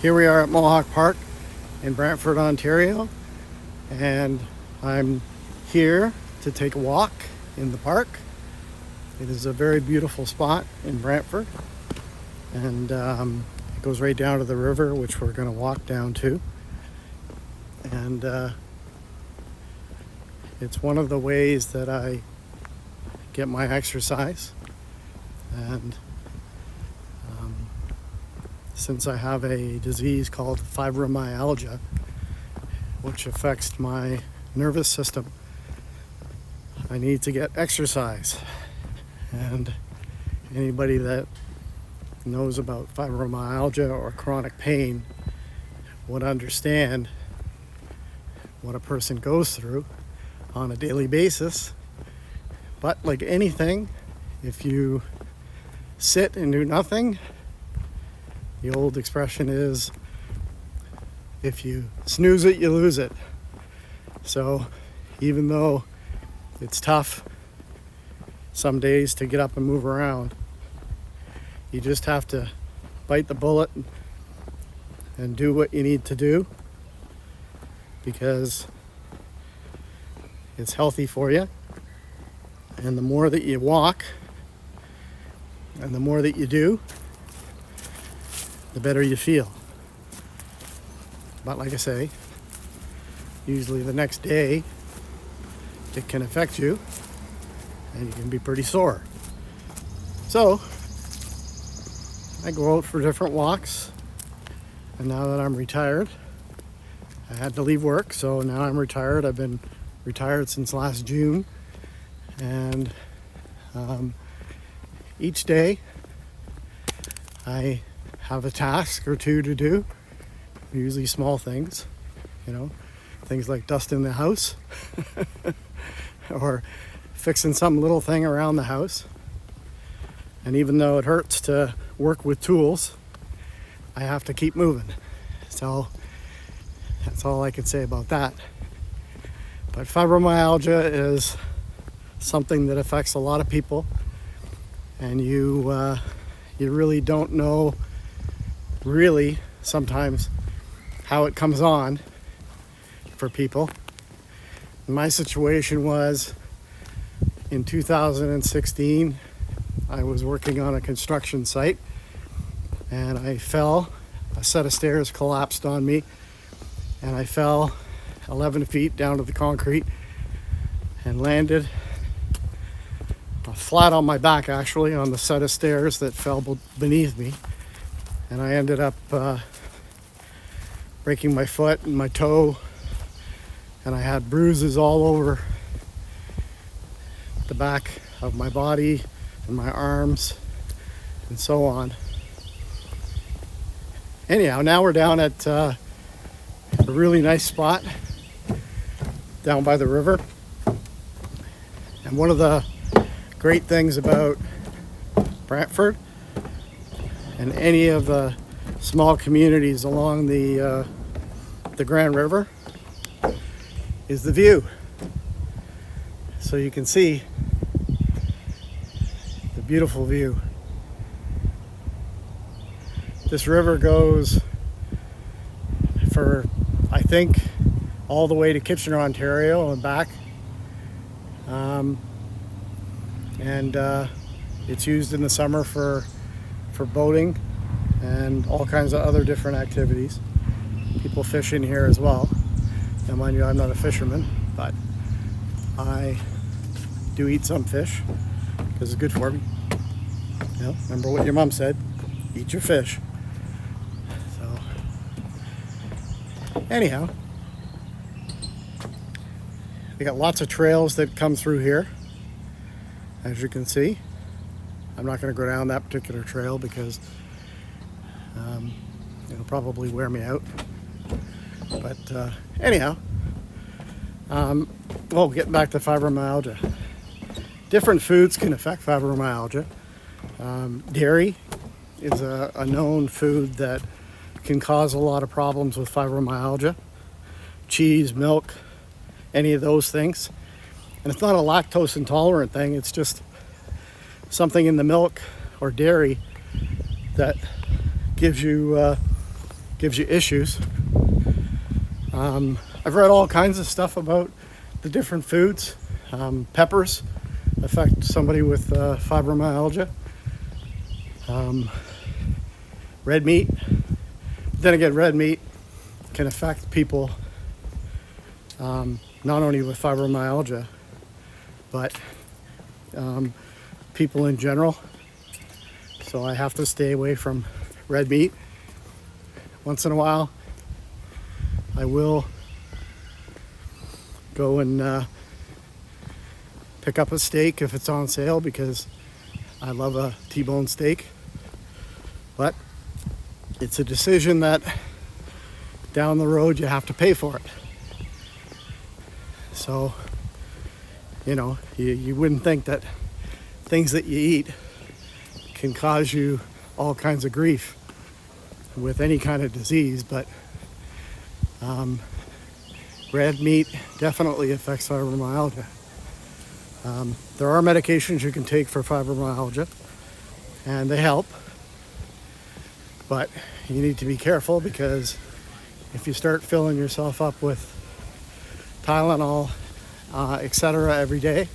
Here we are at Mohawk Park in Brantford, Ontario, and I'm here to take a walk in the park. It is a very beautiful spot in Brantford, and it goes right down to the river, which we're going to walk down to. And it's one of the ways that I get my exercise. And since I have a disease called fibromyalgia, which affects my nervous system, I need to get exercise. And anybody that knows about fibromyalgia or chronic pain would understand what a person goes through on a daily basis. But like anything, if you sit and do nothing, the old expression is, if you snooze it, you lose it. So even though it's tough some days to get up and move around, you just have to bite the bullet and do what you need to do, because it's healthy for you. And the more that you walk and the more that you do, the better you feel. But like I say, usually the next day it can affect you and you can be pretty sore. So I go out for different walks, and now that I'm retired, I had to leave work, so now I'm retired. I've been retired since last June, and each day I have a task or two to do, usually small things, things like dusting the house or fixing some little thing around the house. And even though it hurts to work with tools, I have to keep moving. So that's all I can say about that. But fibromyalgia is something that affects a lot of people, and you really don't know sometimes how it comes on for people. My situation was in 2016, I was working on a construction site and I fell. A set of stairs collapsed on me and I fell 11 feet down to the concrete and landed flat on my back, actually, on the set of stairs that fell beneath me. And I ended up breaking my foot and my toe, and I had bruises all over the back of my body and my arms and so on. Anyhow, now we're down at a really nice spot down by the river. And one of the great things about Brantford and any of the small communities along the Grand River is the view. So you can see the beautiful view. This river goes for, I think, all the way to Kitchener, Ontario and back. And it's used in the summer for boating and all kinds of other different activities. People fish in here as well. Now mind you, I'm not a fisherman, but I do eat some fish because it's good for me. Remember what your mom said, eat your fish. So anyhow, we got lots of trails that come through here, as you can see. I'm not going to go down that particular trail because it'll probably wear me out. But anyhow, getting back to fibromyalgia. Different foods can affect fibromyalgia. Dairy is a known food that can cause a lot of problems with fibromyalgia. Cheese, milk, any of those things. And it's not a lactose intolerant thing, it's just something in the milk or dairy that gives you gives you issues. I've read all kinds of stuff about the different foods. Peppers affect somebody with fibromyalgia. Red meat. Then again, red meat can affect people not only with fibromyalgia, but people in general. So I have to stay away from red meat. Once in a while, I will go and pick up a steak if it's on sale, because I love a T-bone steak. But it's a decision that down the road you have to pay for it. So, you wouldn't think that things that you eat can cause you all kinds of grief with any kind of disease, but red meat definitely affects fibromyalgia. There are medications you can take for fibromyalgia, and they help, but you need to be careful, because if you start filling yourself up with Tylenol, etc. every day,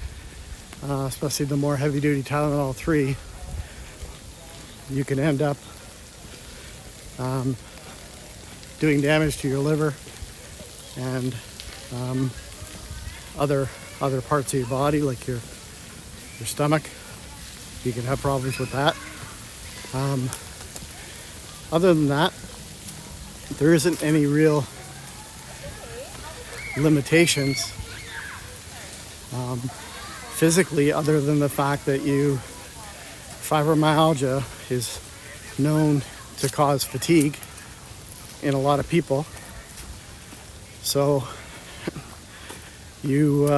especially the more heavy-duty Tylenol 3, you can end up doing damage to your liver and other parts of your body, like your stomach. You can have problems with that. Other than that, there isn't any real limitations physically, other than the fact that fibromyalgia is known to cause fatigue in a lot of people. So you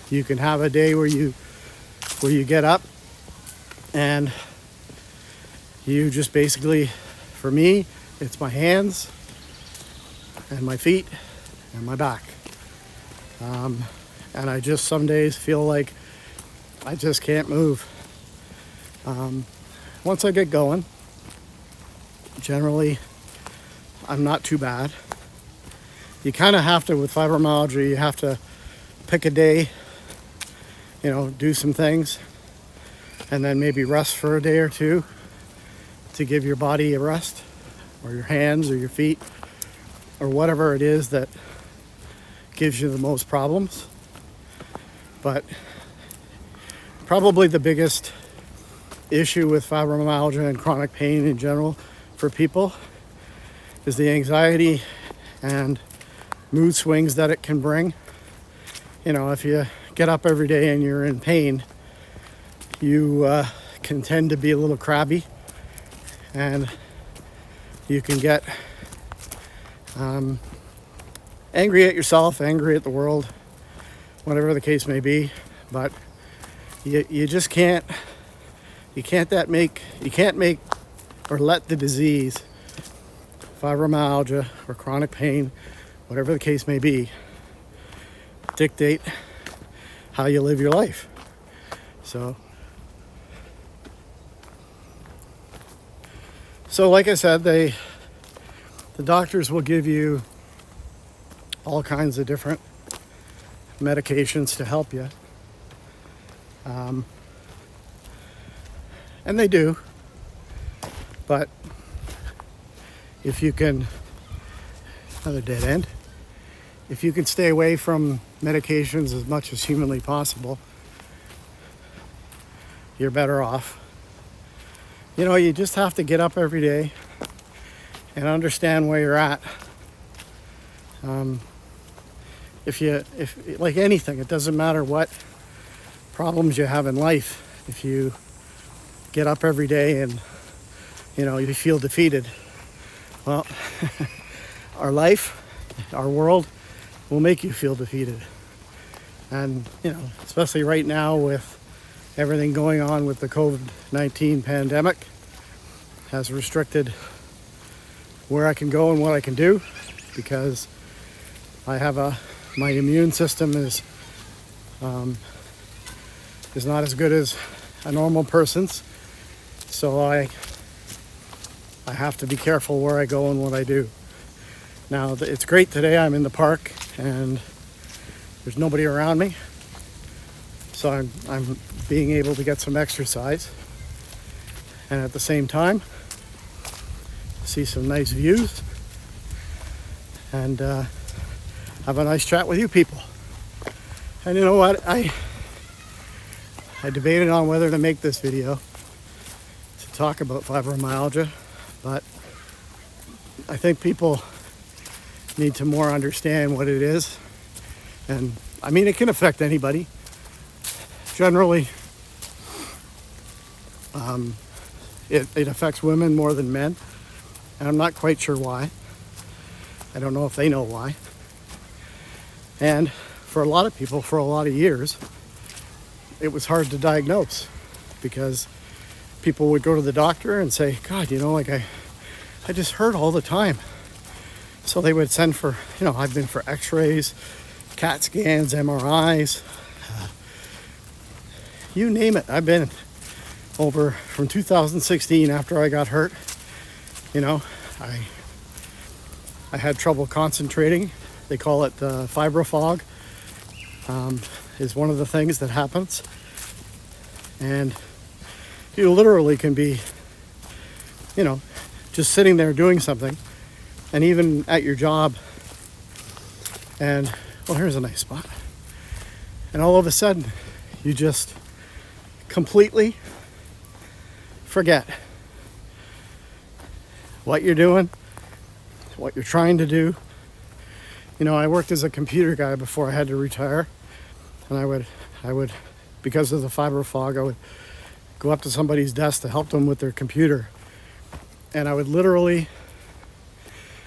can have a day where you get up and you just basically, for me, it's my hands and my feet and my back. And I just some days feel like I just can't move. Once I get going, generally I'm not too bad. You kind of have to, with fibromyalgia, you have to pick a day, do some things, and then maybe rest for a day or two to give your body a rest, or your hands or your feet, or whatever it is that gives you the most problems. But probably the biggest issue with fibromyalgia and chronic pain in general for people is the anxiety and mood swings that it can bring. If you get up every day and you're in pain, you can tend to be a little crabby, and you can get angry at yourself, angry at the world, whatever the case may be. But you just can't make or let the disease, fibromyalgia or chronic pain, whatever the case may be, dictate how you live your life. So like I said, the doctors will give you all kinds of different medications to help you. And they do. But if you can, another dead end, if you can stay away from medications as much as humanly possible, you're better off. You just have to get up every day and understand where you're at. If like anything, it doesn't matter what problems you have in life. If you get up every day and you feel defeated, well, our life, our world will make you feel defeated. And especially right now with everything going on with the COVID-19 pandemic, has restricted where I can go and what I can do, because I have my immune system is not as good as a normal person's. So I I have to be careful where I go and what I do. Now, it's great today. I'm in the park and there's nobody around me. So I'm being able to get some exercise. And at the same time, see some nice views and have a nice chat with you people. And you know what? I debated on whether to make this video to talk about fibromyalgia, but I think people need to more understand what it is. And I mean, it can affect anybody. Generally, it affects women more than men, and I'm not quite sure why. I don't know if they know why. And for a lot of people, for a lot of years, it was hard to diagnose because people would go to the doctor and say, God, like I just hurt all the time. So they would send for, I've been for x-rays, CAT scans, MRIs, you name it. I've been over from 2016 after I got hurt. I had trouble concentrating. They call it fibro fog, is one of the things that happens. And you literally can be, just sitting there doing something, and even at your job, and, well, here's a nice spot. And all of a sudden, you just completely forget what you're doing, what you're trying to do. I worked as a computer guy before I had to retire, and I would, because of the fibro fog, I would go up to somebody's desk to help them with their computer, and I would literally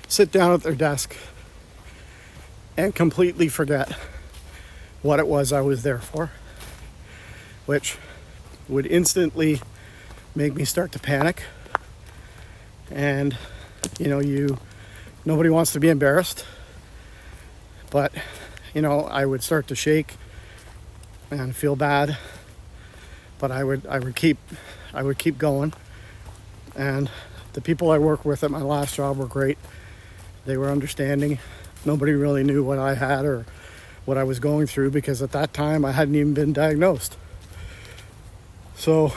sit down at their desk and completely forget what it was I was there for, which would instantly make me start to panic. And nobody wants to be embarrassed, but I would start to shake and feel bad, but I would keep going. And the people I worked with at my last job were great. They were understanding. Nobody really knew what I had or what I was going through, because at that time I hadn't even been diagnosed. So,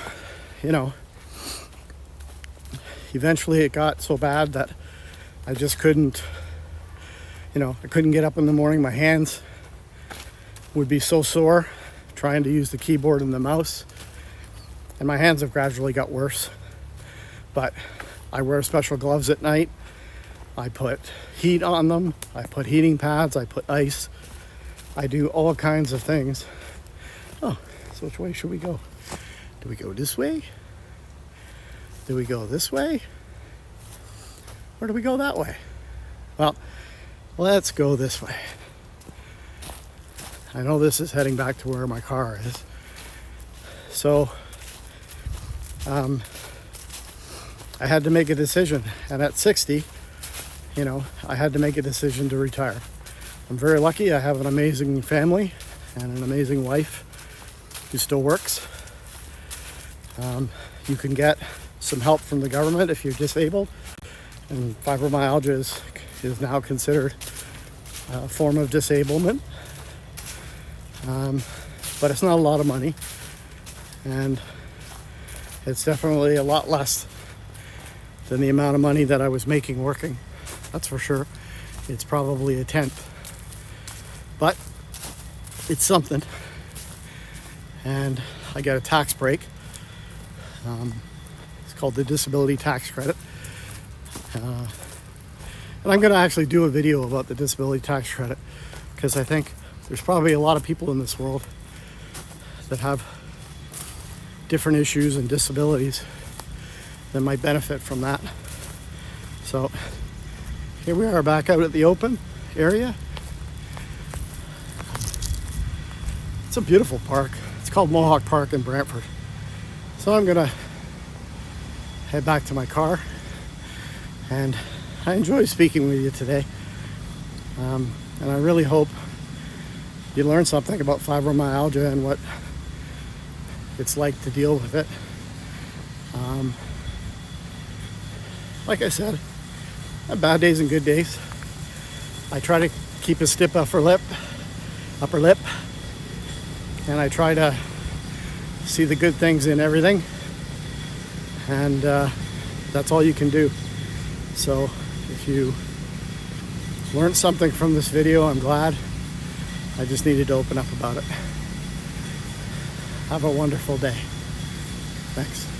eventually it got so bad that I just couldn't, I couldn't get up in the morning. My hands would be so sore trying to use the keyboard and the mouse. And my hands have gradually got worse. But I wear special gloves at night. I put heat on them. I put heating pads. I put ice. I do all kinds of things. Oh, so which way should we go? Do we go this way? Do we go this way? Or do we go that way? Well, let's go this way. I know this is heading back to where my car is. So, I had to make a decision. And at 60, I had to make a decision to retire. I'm very lucky. I have an amazing family and an amazing wife who still works. You can get some help from the government if you're disabled, and fibromyalgia is now considered a form of disablement, but it's not a lot of money, and it's definitely a lot less than the amount of money that I was making working. That's for sure. It's probably a tenth, but it's something. And I get a tax break. It's called the disability tax credit. And I'm going to actually do a video about the disability tax credit, because I think there's probably a lot of people in this world that have different issues and disabilities that might benefit from that. So here we are back out at the open area. It's a beautiful park. It's called Mohawk Park in Brantford. So I'm gonna head back to my car, and I enjoy speaking with you today. And I really hope you learn something about fibromyalgia and what it's like to deal with it. like I said, I have bad days and good days. I try to keep a stiff upper lip, and I try to see the good things in everything, and that's all you can do. So if you learned something from this video, I'm glad. I just needed to open up about it. Have a wonderful day. Thanks.